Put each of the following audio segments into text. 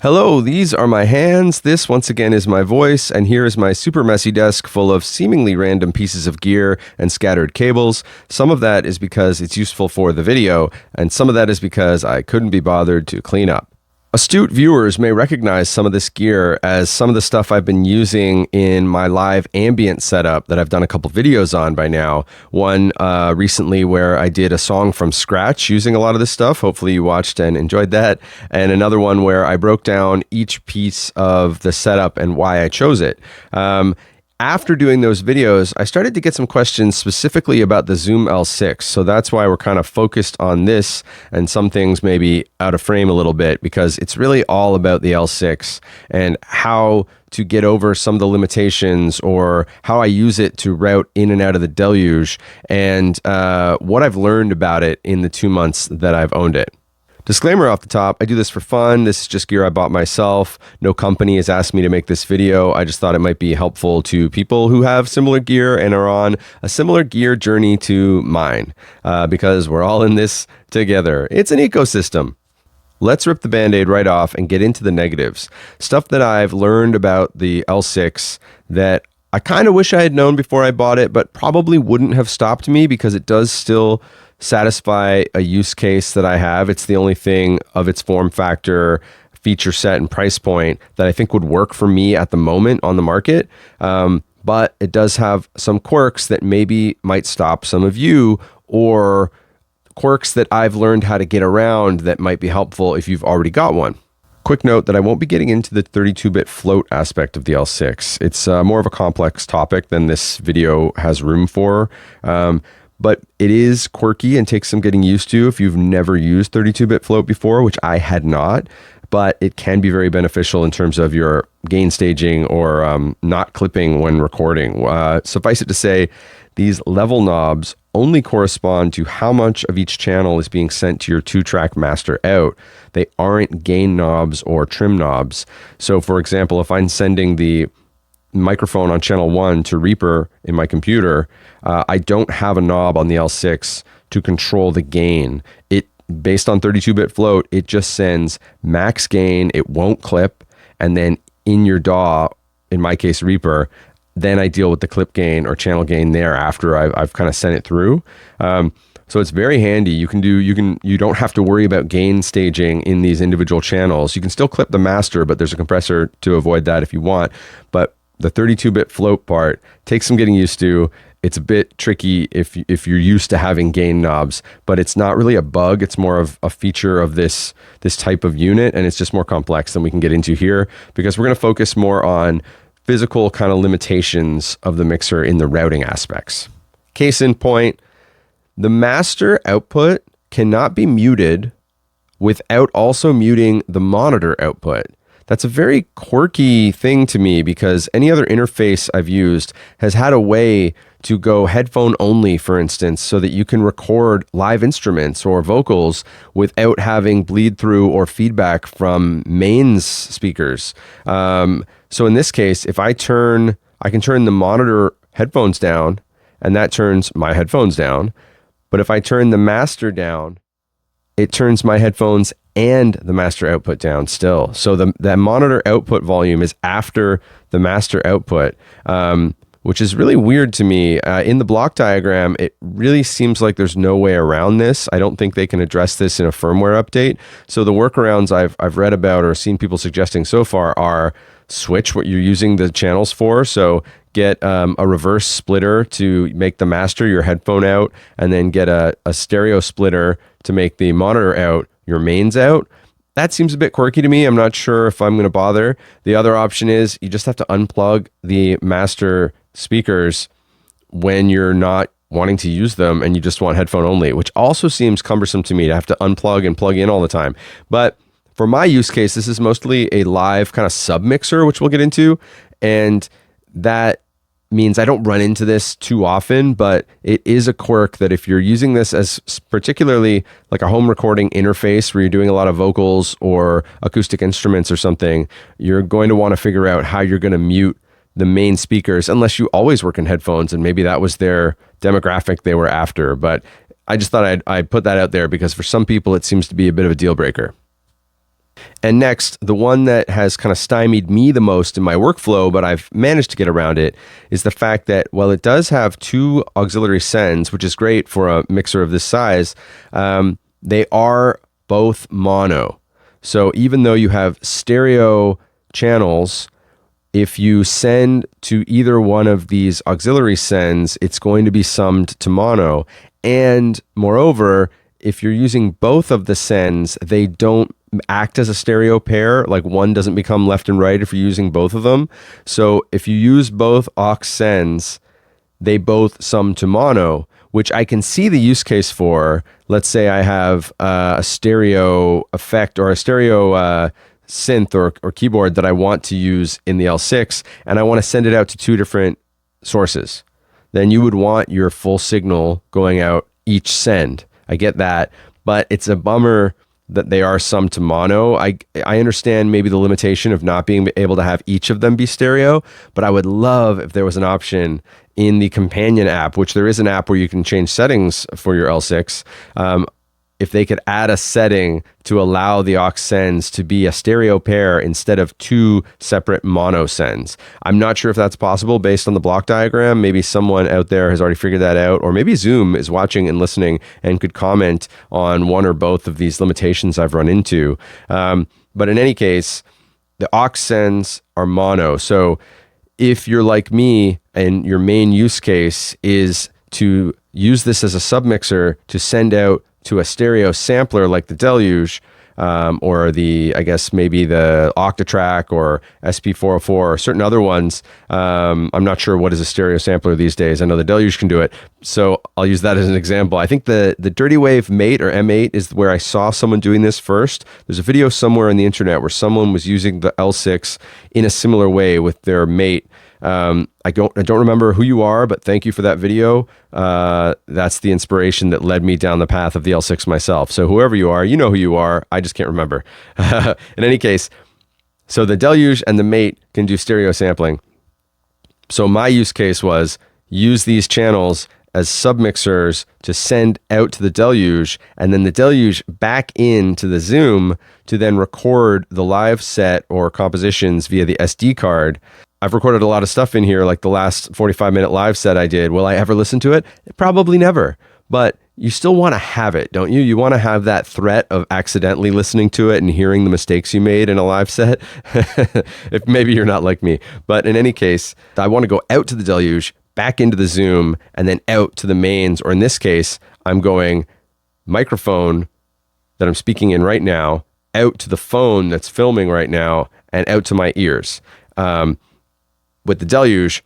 Hello, these are my hands, this once again is my voice, and here is my super messy desk full of seemingly random pieces of gear and scattered cables. Some of that is because it's useful for the video, and some of that is because I couldn't be bothered to clean up. Astute viewers may recognize some of this gear as some of the stuff I've been using in my live ambient setup that I've done a couple videos on by now. One recently where I did a song from scratch using a lot of this stuff. Hopefully you watched and enjoyed that. And another one where I broke down each piece of the setup and why I chose it. After doing those videos, I started to get some questions specifically about the Zoom L6. So that's why we're kind of focused on this, and some things maybe out of frame a little bit, because it's really all about the L6 and how to get over some of the limitations, or how I use it to route in and out of the Deluge, and what I've learned about it in the 2 months that I've owned it. Disclaimer off the top, I do this for fun. This is just gear I bought myself. No company has asked me to make this video. I just thought it might be helpful to people who have similar gear and are on a similar gear journey to mine, because we're all in this together. It's an ecosystem. Let's rip the Band-Aid right off and get into the negatives. Stuff that I've learned about the L6 that I kind of wish I had known before I bought it, but probably wouldn't have stopped me, because it does still satisfy a use case that I have. It's the only thing of its form factor, feature set, and price point that I think would work for me at the moment on the market. But it does have some quirks that maybe might stop some of you, or quirks that I've learned how to get around that might be helpful if you've already got one. Quick note that I won't be getting into the 32-bit float aspect of the L6. It's more of a complex topic than this video has room for. But it is quirky and takes some getting used to if you've never used 32-bit float before, which I had not. But it can be very beneficial in terms of your gain staging or not clipping when recording. Suffice it to say, these level knobs only correspond to how much of each channel is being sent to your 2-track master out. They aren't gain knobs or trim knobs. So for example, if I'm sending the microphone on channel 1 to Reaper in my computer, I don't have a knob on the L6 to control the gain. It, based on 32-bit float, it just sends max gain, it won't clip, and then in your DAW, in my case Reaper, then I deal with the clip gain or channel gain there after I've kind of sent it through. So it's very handy. You don't have to worry about gain staging in these individual channels. You can still clip the master, but there's a compressor to avoid that if you want. But the 32-bit float part takes some getting used to. It's a bit tricky if you're used to having gain knobs, but it's not really a bug. It's more of a feature of this type of unit, and it's just more complex than we can get into here, because we're going to focus more on physical kind of limitations of the mixer in the routing aspects. Case in point, the master output cannot be muted without also muting the monitor output. That's a very quirky thing to me, because any other interface I've used has had a way to go headphone only, for instance, so that you can record live instruments or vocals without having bleed through or feedback from mains speakers. So in this case, if I can turn the monitor headphones down, and that turns my headphones down. But if I turn the master down, it turns my headphones and the master output down still. So the monitor output volume is after the master output, which is really weird to me. In the block diagram, it really seems like there's no way around this. I don't think they can address this in a firmware update. So the workarounds I've read about or seen people suggesting so far are switch what you're using the channels for. So get a reverse splitter to make the master your headphone out, and then get a stereo splitter to make the monitor out your mains out. That seems a bit quirky to me. I'm not sure if I'm going to bother. The other option is you just have to unplug the master speakers when you're not wanting to use them and you just want headphone only, which also seems cumbersome to me to have to unplug and plug in all the time. But for my use case, this is mostly a live kind of sub mixer, which we'll get into. And that means I don't run into this too often, but it is a quirk that if you're using this as particularly like a home recording interface where you're doing a lot of vocals or acoustic instruments or something, you're going to want to figure out how you're going to mute the main speakers, unless you always work in headphones and maybe that was their demographic they were after. But I just thought I'd put that out there because for some people it seems to be a bit of a deal breaker. And next, the one that has kind of stymied me the most in my workflow, but I've managed to get around it, is the fact that while it does have 2 auxiliary sends, which is great for a mixer of this size, they are both mono. So even though you have stereo channels, if you send to either one of these auxiliary sends, it's going to be summed to mono. And moreover, if you're using both of the sends, they don't act as a stereo pair. Like one doesn't become left and right if you're using both of them. So if you use both aux sends, they both sum to mono, which I can see the use case for. Let's say I have a stereo effect or a stereo synth or keyboard that I want to use in the L6, and I want to send it out to 2 different sources. Then you would want your full signal going out each send. I get that, but it's a bummer that they are summed to mono. I understand maybe the limitation of not being able to have each of them be stereo, but I would love if there was an option in the companion app, which there is an app where you can change settings for your L6. If they could add a setting to allow the aux sends to be a stereo pair instead of 2 separate mono sends. I'm not sure if that's possible based on the block diagram. Maybe someone out there has already figured that out, or maybe Zoom is watching and listening and could comment on one or both of these limitations I've run into. But in any case, the aux sends are mono. So if you're like me and your main use case is to use this as a submixer to send out to a stereo sampler like the Deluge, or I guess maybe the Octatrack or SP404 or certain other ones. I'm not sure what is a stereo sampler these days. I know the Deluge can do it, so I'll use that as an example. I think the Dirty Wave Mate or M8 is where I saw someone doing this first. There's a video somewhere on the internet where someone was using the L6 in a similar way with their Mate. I don't remember who you are, but thank you for that video. That's the inspiration that led me down the path of the L6 myself. So whoever you are, you know who you are. I just can't remember. In any case, so the Deluge and the Mate can do stereo sampling. So my use case was use these channels as submixers to send out to the Deluge, and then the Deluge back into the Zoom to then record the live set or compositions via the SD card. I've recorded a lot of stuff in here, like the last 45-minute live set I did. Will I ever listen to it? Probably never. But you still want to have it, don't you? You want to have that threat of accidentally listening to it and hearing the mistakes you made in a live set. If maybe you're not like me. But in any case, I want to go out to the Deluge, back into the Zoom, and then out to the mains. Or in this case, I'm going microphone that I'm speaking in right now, out to the phone that's filming right now, and out to my ears. With the Deluge,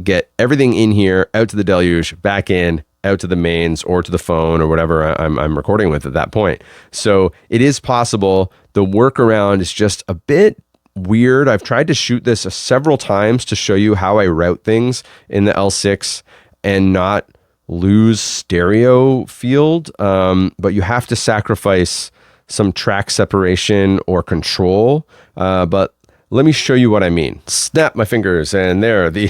get everything in here, out to the Deluge, back in, out to the mains or to the phone or whatever I'm recording with at that point. So it is possible. The workaround is just a bit weird. I've tried to shoot this several times to show you how I route things in the L6 and not lose stereo field. But you have to sacrifice some track separation or control. But let me show you what I mean. Snap my fingers, and there, the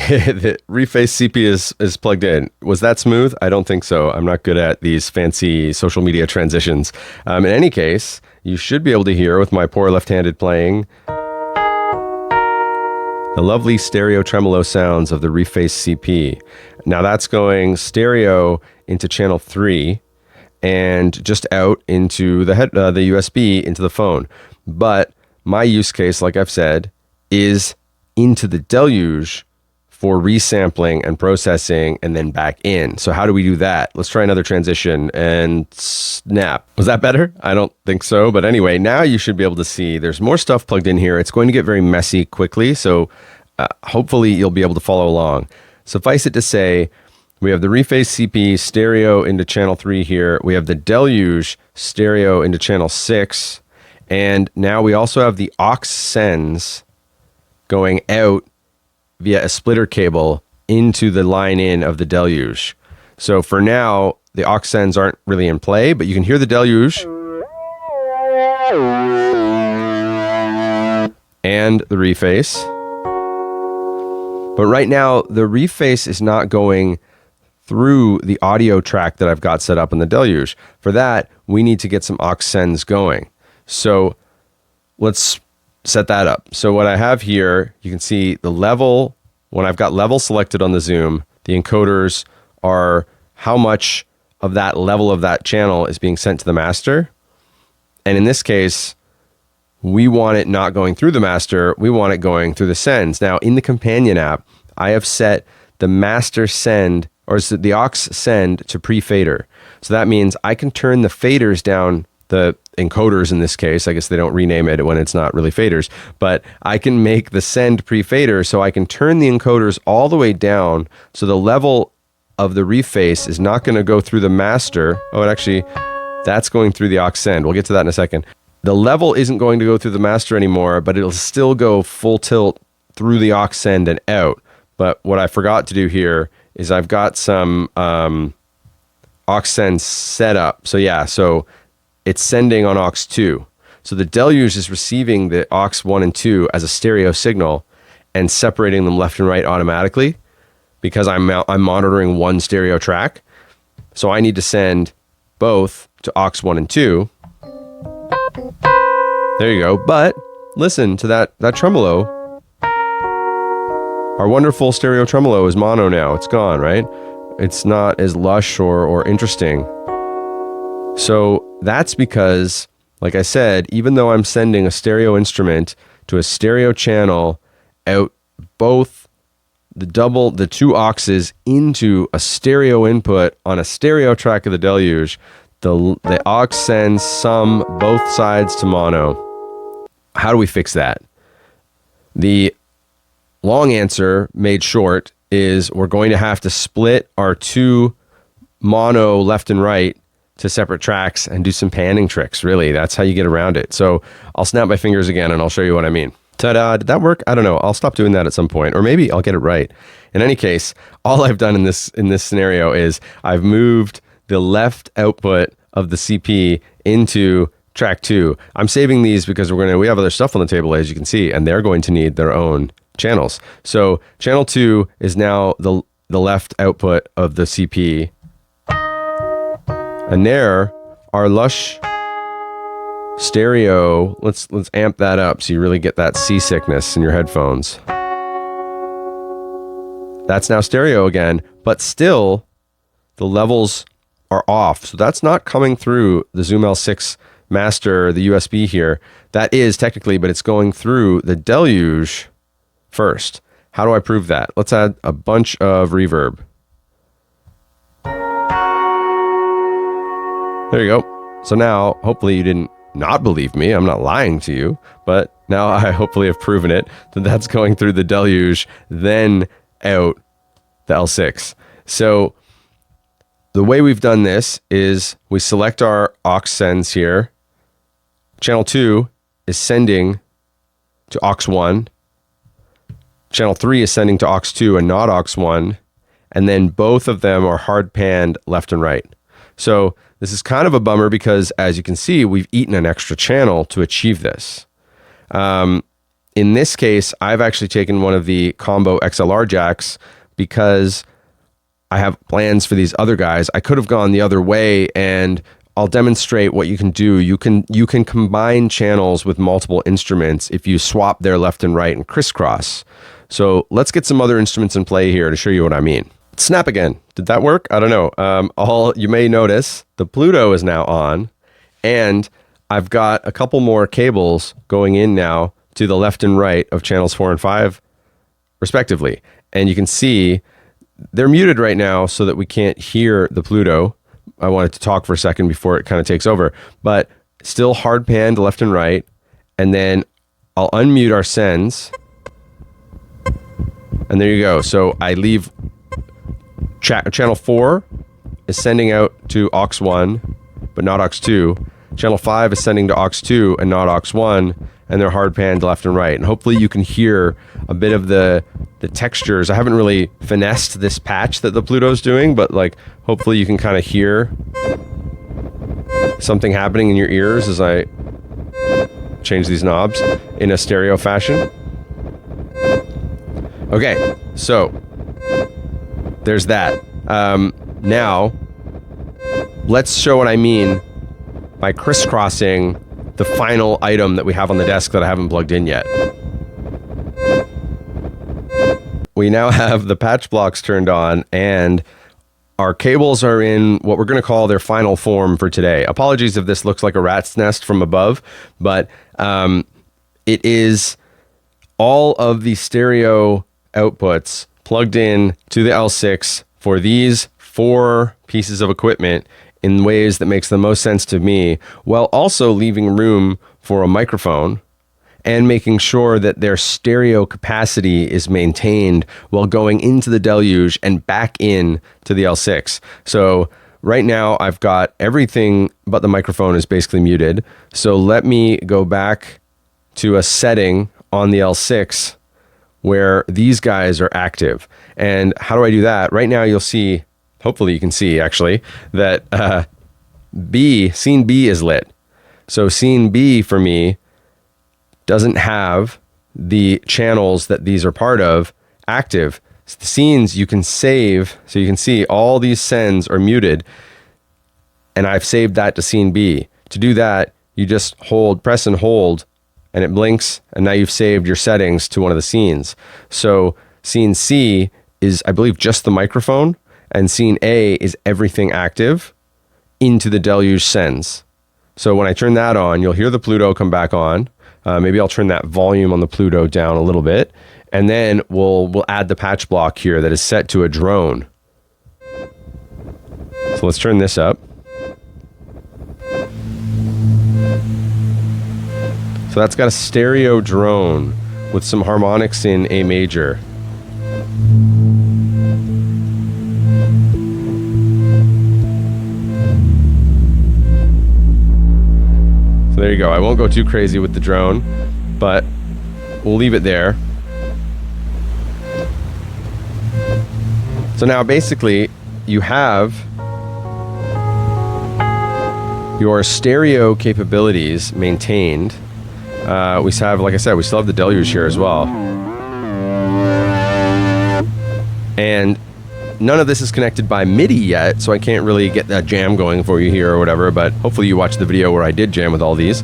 reface CP is plugged in. Was that smooth? I don't think so. I'm not good at these fancy social media transitions. In any case, you should be able to hear with my poor left-handed playing the lovely stereo tremolo sounds of the reface CP. Now that's going stereo into channel 3 and just out into the USB into the phone. But my use case, like I've said, is into the Deluge for resampling and processing and then back in. So how do we do that? Let's try another transition and snap. Was that better? I don't think so. But anyway, now you should be able to see there's more stuff plugged in here. It's going to get very messy quickly. So hopefully you'll be able to follow along. Suffice it to say, we have the reface CP stereo into channel 3 here. We have the Deluge stereo into channel 6. And now we also have the aux sends going out via a splitter cable into the line in of the Deluge. So for now, the aux sends aren't really in play, but you can hear the Deluge and the reface. But right now, the reface is not going through the audio track that I've got set up in the Deluge. For that, we need to get some aux sends going. So let's set that up. So what I have here, you can see the level. When I've got level selected on the zoom, the encoders are how much of that level of that channel is being sent to the master. And in this case, we want it not going through the master, we want it going through the sends. Now, in the companion app, I have set the master send, or the aux send, to pre-fader. So that means I can turn the faders down, the encoders in this case. I guess they don't rename it when it's not really faders, but I can make the send pre-fader, so I can turn the encoders all the way down so the level of the reface is not going to go through the master. Oh, it actually, that's going through the aux send. We'll get to that in a second. The level isn't going to go through the master anymore, but it'll still go full tilt through the aux send and out. But what I forgot to do here is I've got some aux send set up. So yeah, so it's sending on aux 2. So the Deluge is receiving the aux 1 and 2 as a stereo signal and separating them left and right automatically because I'm monitoring one stereo track. So I need to send both to aux 1 and 2. There you go. But listen to that tremolo. Our wonderful stereo tremolo is mono now. It's gone, right? It's not as lush or interesting. So that's because, like I said, even though I'm sending a stereo instrument to a stereo channel out both the two auxes into a stereo input on a stereo track of the Deluge, the aux sends sum both sides to mono. How do we fix that? The long answer, made short, is we're going to have to split our two mono left and right to separate tracks and do some panning tricks. Really, that's how you get around it. So I'll snap my fingers again and I'll show you what I mean. Ta-da, did that work? I don't know. I'll stop doing that at some point, or maybe I'll get it right. In any case, all I've done in this scenario is I've moved the left output of the CP into track 2. I'm saving these because we have other stuff on the table, as you can see, and they're going to need their own channels. So channel 2 is now the left output of the CP. And there, our lush stereo, let's amp that up so you really get that seasickness in your headphones. That's now stereo again, but still the levels are off. So that's not coming through the Zoom L6 master, the USB here. That is technically, but it's going through the Deluge first. How do I prove that? Let's add a bunch of reverb. There you go. So now, hopefully you didn't not believe me. I'm not lying to you, but now I hopefully have proven it that that's going through the Deluge, then out the L6. So the way we've done this is we select our aux sends here. Channel 2 is sending to aux 1. Channel 3 is sending to aux 2 and not aux 1. And then both of them are hard panned left and right. So this is kind of a bummer because, as you can see, we've eaten an extra channel to achieve this. In this case, I've actually taken one of the combo XLR jacks because I have plans for these other guys. I could have gone the other way, and I'll demonstrate what you can do. You can combine channels with multiple instruments if you swap their left and right and crisscross. So let's get some other instruments in play here to show you what I mean. Snap again. Did that work? I don't know. You may notice the Pluto is now on, and I've got a couple more cables going in now to the left and right of channels 4 and 5, respectively. And you can see they're muted right now so that we can't hear the Pluto. I wanted to talk for a second before it kind of takes over, but still hard panned left and right. And then I'll unmute our sends. And there you go. So I leave channel 4 is sending out to aux 1, but not aux 2. Channel 5 is sending to aux 2 and not aux 1, and they're hard panned left and right. And hopefully you can hear a bit of the textures. I haven't really finessed this patch that the Pluto's doing, but like hopefully you can kind of hear something happening in your ears as I change these knobs in a stereo fashion. Okay, so there's that. Now, let's show what I mean by crisscrossing the final item that we have on the desk that I haven't plugged in yet. We now have the patch blocks turned on, and our cables are in what we're going to call their final form for today. Apologies if this looks like a rat's nest from above, but it is all of the stereo outputs plugged in to the L6 for these 4 pieces of equipment in ways that makes the most sense to me, while also leaving room for a microphone and making sure that their stereo capacity is maintained while going into the Deluge and back in to the L6. So right now I've got everything but the microphone is basically muted. So let me go back to a setting on the L6 where these guys are active. And how do I do that? Right now you'll see, hopefully you can see actually, that scene B is lit. So scene B for me doesn't have the channels that these are part of active. The scenes you can save, so you can see all these sends are muted, and I've saved that to scene B. To do that, you just press and hold, and it blinks, and now you've saved your settings to one of the scenes. So scene C is, I believe, just the microphone, and scene A is everything active into the Deluge sends. So when I turn that on, you'll hear the Pluto come back on. Maybe I'll turn that volume on the Pluto down a little bit, and then we'll add the patch block here that is set to a drone. So let's turn this up. So that's got a stereo drone with some harmonics in A major. So there you go. I won't go too crazy with the drone, but we'll leave it there. So now basically you have your stereo capabilities maintained. We have, like I said, we still have the Deluge here as well. And none of this is connected by MIDI yet, so I can't really get that jam going for you here or whatever, but hopefully you watched the video where I did jam with all these.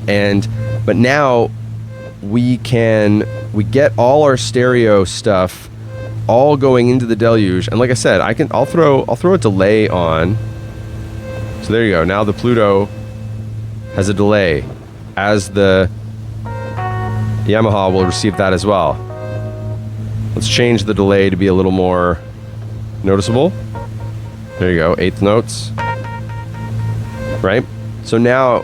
But now we get all our stereo stuff all going into the Deluge, and like I said, I'll throw a delay on. So there you go. Now the Pluto has a delay, as the Yamaha will receive that as well. Let's change the delay to be a little more noticeable. There you go, 8th notes. Right? So now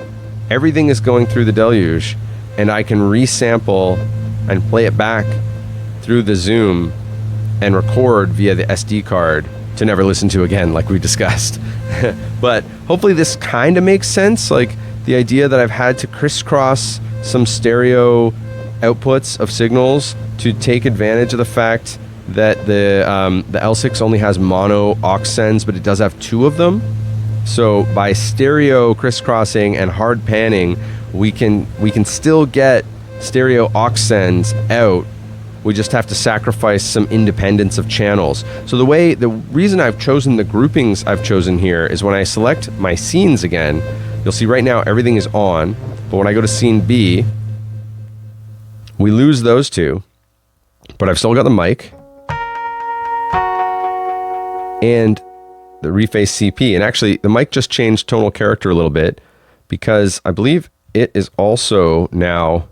everything is going through the Deluge, and I can resample and play it back through the Zoom and record via the SD card to never listen to again, like we discussed. But hopefully this kind of makes sense. Like the idea that I've had to crisscross some stereo outputs of signals to take advantage of the fact that the L6 only has mono aux sends, but it does have 2 of them. So by stereo crisscrossing and hard panning, we can still get stereo aux sends out. We just have to sacrifice some independence of channels. So the reason I've chosen the groupings I've chosen here is when I select my scenes again, you'll see right now everything is on, but when I go to scene B, we lose those 2, but I've still got the mic and the reface CP. And actually the mic just changed tonal character a little bit because I believe it is also now,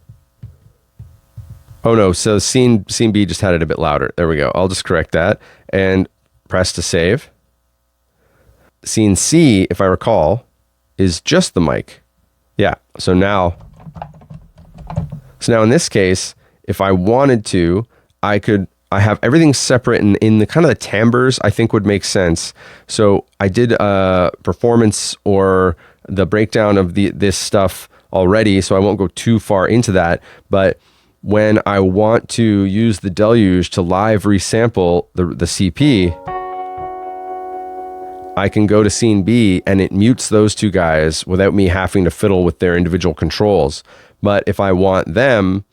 oh no, so scene B just had it a bit louder. There we go. I'll just correct that and press to save. Scene C, if I recall, is just the mic. Yeah, so now in this case, if I wanted to, I have everything separate in the kind of the timbres I think would make sense. So I did a performance or the breakdown of this stuff already, so I won't go too far into that. But when I want to use the Deluge to live resample the CP, I can go to scene B and it mutes those 2 guys without me having to fiddle with their individual controls. But if I want them,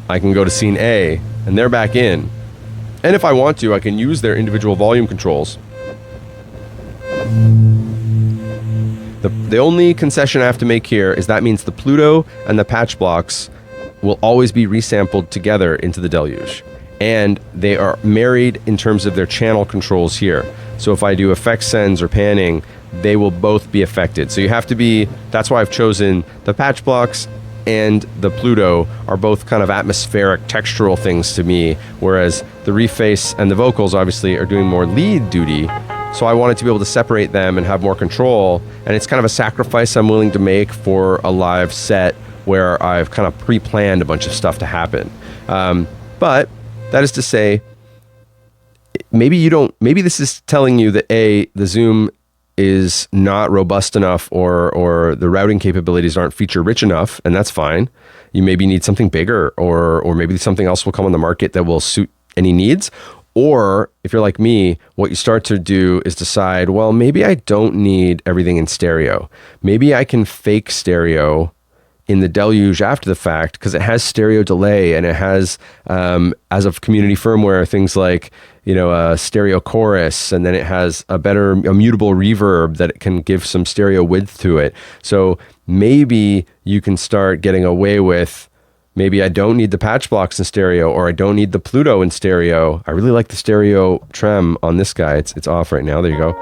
I can go to scene A and they're back in. And if I want to, I can use their individual volume controls The only concession I have to make here is that means the Pluto and the patch blocks will always be resampled together into the Deluge. And they are married in terms of their channel controls here. So if I do effect sends or panning, they will both be affected. So you have to be, that's why I've chosen the patch blocks and the Pluto are both kind of atmospheric textural things to me, whereas the reface and the vocals obviously are doing more lead duty. So I wanted to be able to separate them and have more control. And it's kind of a sacrifice I'm willing to make for a live set where I've kind of pre-planned a bunch of stuff to happen. But that is to say, maybe this is telling you that the Zoom is not robust enough or the routing capabilities aren't feature rich enough, and that's fine. You maybe need something bigger or maybe something else will come on the market that will suit any needs. Or if you're like me, what you start to do is decide, well, maybe I don't need everything in stereo. Maybe I can fake stereo in the Deluge after the fact because it has stereo delay and it has, as of community firmware, things like, a stereo chorus, and then it has a mutable reverb that it can give some stereo width to it. So maybe you can start getting away with, maybe I don't need the patch blocks in stereo, or I don't need the Pluto in stereo. I really like the stereo trem on this guy. It's off right now. There you go.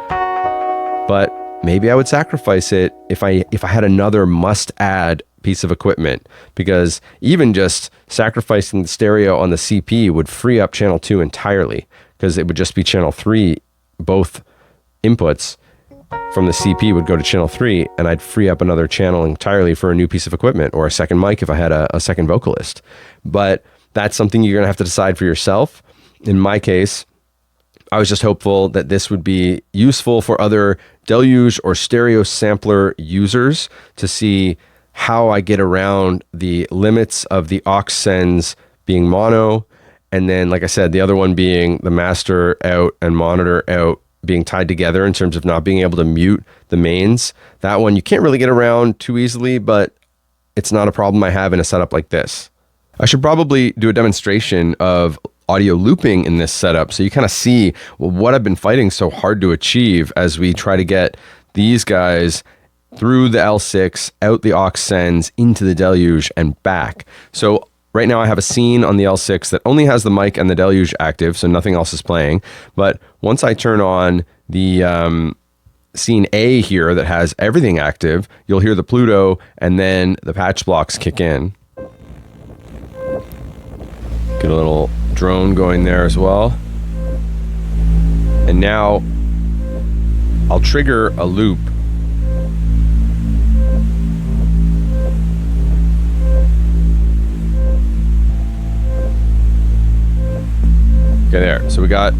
But maybe I would sacrifice it if I had another must-add piece of equipment, because even just sacrificing the stereo on the CP would free up channel 2 entirely, because it would just be channel 3. Both inputs from the CP would go to channel 3, and I'd free up another channel entirely for a new piece of equipment or a second mic if I had a second vocalist. But that's something you're gonna have to decide for yourself. In my case, I was just hopeful that this would be useful for other Deluge or stereo sampler users to see how I get around the limits of the aux sends being mono, and then, like I said, the other one being the master out and monitor out being tied together in terms of not being able to mute the mains. That one you can't really get around too easily, but it's not a problem I have in a setup like this. I should probably do a demonstration of audio looping in this setup so you kind of see what I've been fighting so hard to achieve as we try to get these guys through the L6, out the aux sends, into the Deluge, and back. So right now I have a scene on the L6 that only has the mic and the Deluge active, so nothing else is playing. But once I turn on the scene A here that has everything active, you'll hear the Pluto and then the patch blocks kick in. Get a little drone going there as well. And now I'll trigger a loop. Okay, there. So we got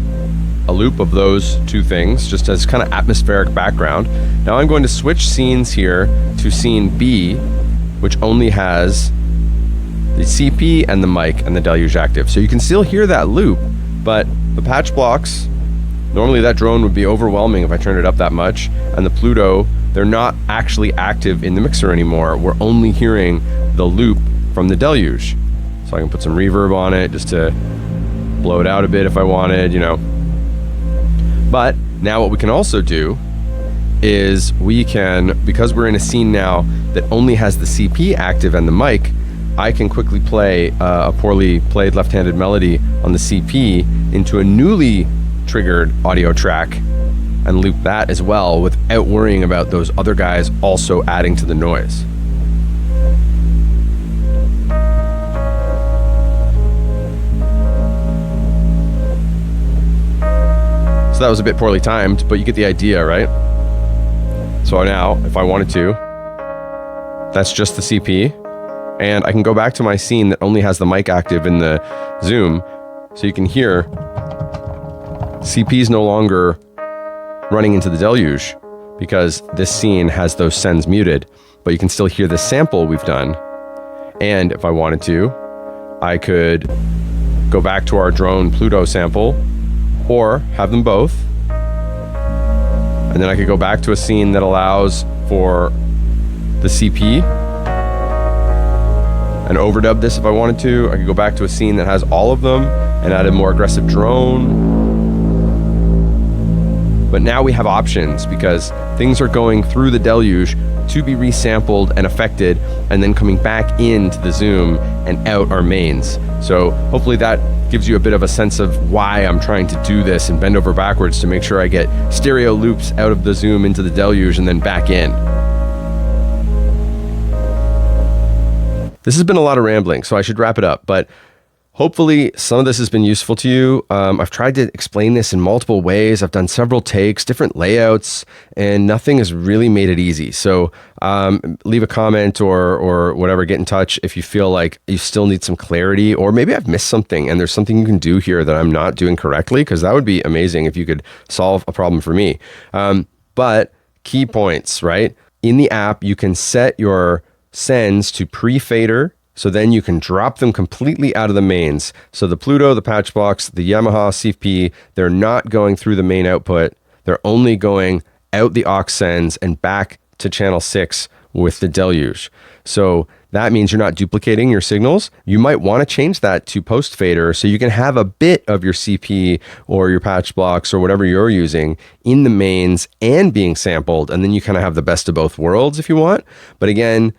a loop of those two things, just as kind of atmospheric background. Now I'm going to switch scenes here to scene B, which only has the CP and the mic and the Deluge active. So you can still hear that loop, but the patch blocks, normally that drone would be overwhelming if I turned it up that much, and the Pluto, they're not actually active in the mixer anymore. We're only hearing the loop from the Deluge. So I can put some reverb on it just to blow it out a bit if I wanted, But now what we can also do is we can, because we're in a scene now that only has the CP active and the mic, I can quickly play a poorly played left-handed melody on the CP into a newly triggered audio track and loop that as well without worrying about those other guys also adding to the noise. So that was a bit poorly timed, but you get the idea, right? So now, if I wanted to, that's just the CP, and I can go back to my scene that only has the mic active in the Zoom, so you can hear CP is no longer running into the Deluge because this scene has those sends muted, but you can still hear the sample we've done. And if I wanted to, I could go back to our drone Pluto sample, or have them both, and then I could go back to a scene that allows for the CP and overdub this if I wanted to. I could go back to a scene that has all of them and add a more aggressive drone. But now we have options because things are going through the Deluge to be resampled and affected, and then coming back into the Zoom and out our mains. So hopefully that gives you a bit of a sense of why I'm trying to do this and bend over backwards to make sure I get stereo loops out of the Zoom into the Deluge and then back in. This has been a lot of rambling, so I should wrap it up, but hopefully some of this has been useful to you. I've tried to explain this in multiple ways. I've done several takes, different layouts, and nothing has really made it easy. So leave a comment or whatever, get in touch if you feel like you still need some clarity, or maybe I've missed something and there's something you can do here that I'm not doing correctly, because that would be amazing if you could solve a problem for me. But key points, right? In the app, you can set your sends to pre-fader, so then you can drop them completely out of the mains. So the Pluto, the Patchbox, the Yamaha CFP, they're not going through the main output. They're only going out the aux sends and back to channel 6 with the Deluge. So that means you're not duplicating your signals. You might want to change that to post-fader so you can have a bit of your CP or your Patchbox or whatever you're using in the mains and being sampled, and then you kind of have the best of both worlds if you want. But again,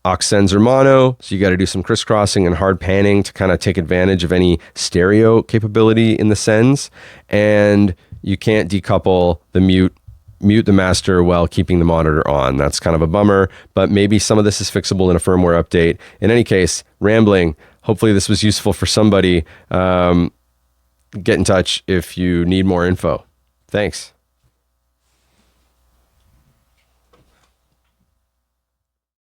aux sends are mono, so you got to do some crisscrossing and hard panning to kind of take advantage of any stereo capability in the sends. And you can't decouple the mute the master while keeping the monitor on. That's kind of a bummer, but maybe some of this is fixable in a firmware update. In any case, rambling. Hopefully this was useful for somebody. Get in touch if you need more info. Thanks.